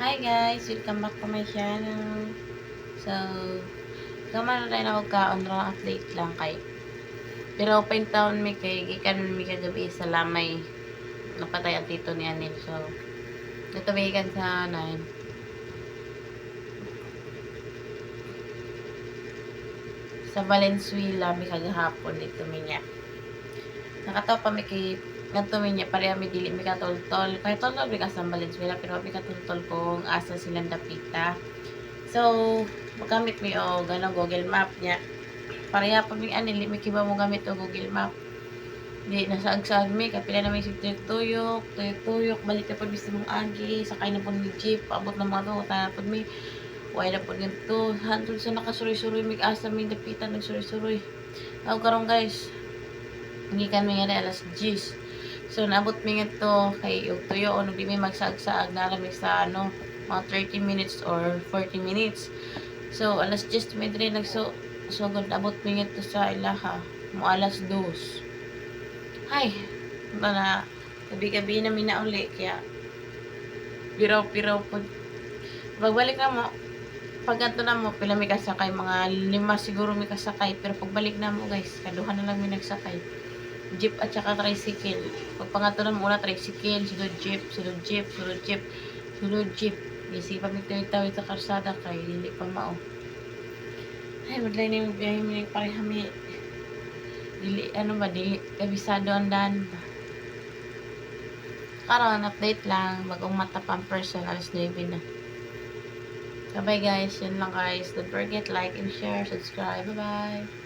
Hi guys, welcome back to my channel. So, kamano tayo na magkaon ra update lang kay. Pero open town mi kay gikan mi kagabi sa lamay napatay ang tito ni Anil. So, natabigan sa sa Valenzuela mi kagahapon dito mi niya. Nakataw pa mi kay ngadto mi niya pareha mi dili mi katultol. Kay toltol mi ka sa Valenzuela pero mi katultol kung asa silang dapita. So, magamit mi og Google Map niya. Pareha pa mi anili mi kiba mo gamit og Google Map. Di nasaag-saag mi kapila na mi si tuyok balik na pud mi sa mong agi, sakay na pud mi jeep, paabot na mga to, na pud mi way na pud ganito. Hantod sa nakasuroy-suroy mi asa mi dapitan nagsuroy-suroy. Aw karon guys, gikan mi nga alas 10. So naabot mi ngadto kay og tuyo og di mi magsaag-saag na mi sa mga 30 minutes or 40 minutes. So alas 10 mi diri sugod abot mi ngadto sa ilaha mo alas 2. Ay, na gabi-gabi na mi na uli kaya piraw-piraw po. Pagbalik na mo, pag ganito na mo, pila mi kasakay, mga 5 siguro mi kasakay, pero pagbalik na mo guys, kaduhan na lang mi nagsakay. Jeep at saka tricycle. Pag pangato na mo una, tricycle, sunod jeep, sunod jeep, sunod jeep, sunod jeep. Isipan mi tawid sa karsada kay hindi pa mao. Ay, madlay na yung biyahe mi pareha mi. Dili kabisado ang daan ba. Karon update lang, bagong mata pang person, alas 9 na. Bye guys, yun lang guys. Don't forget like and share, subscribe. Bye bye.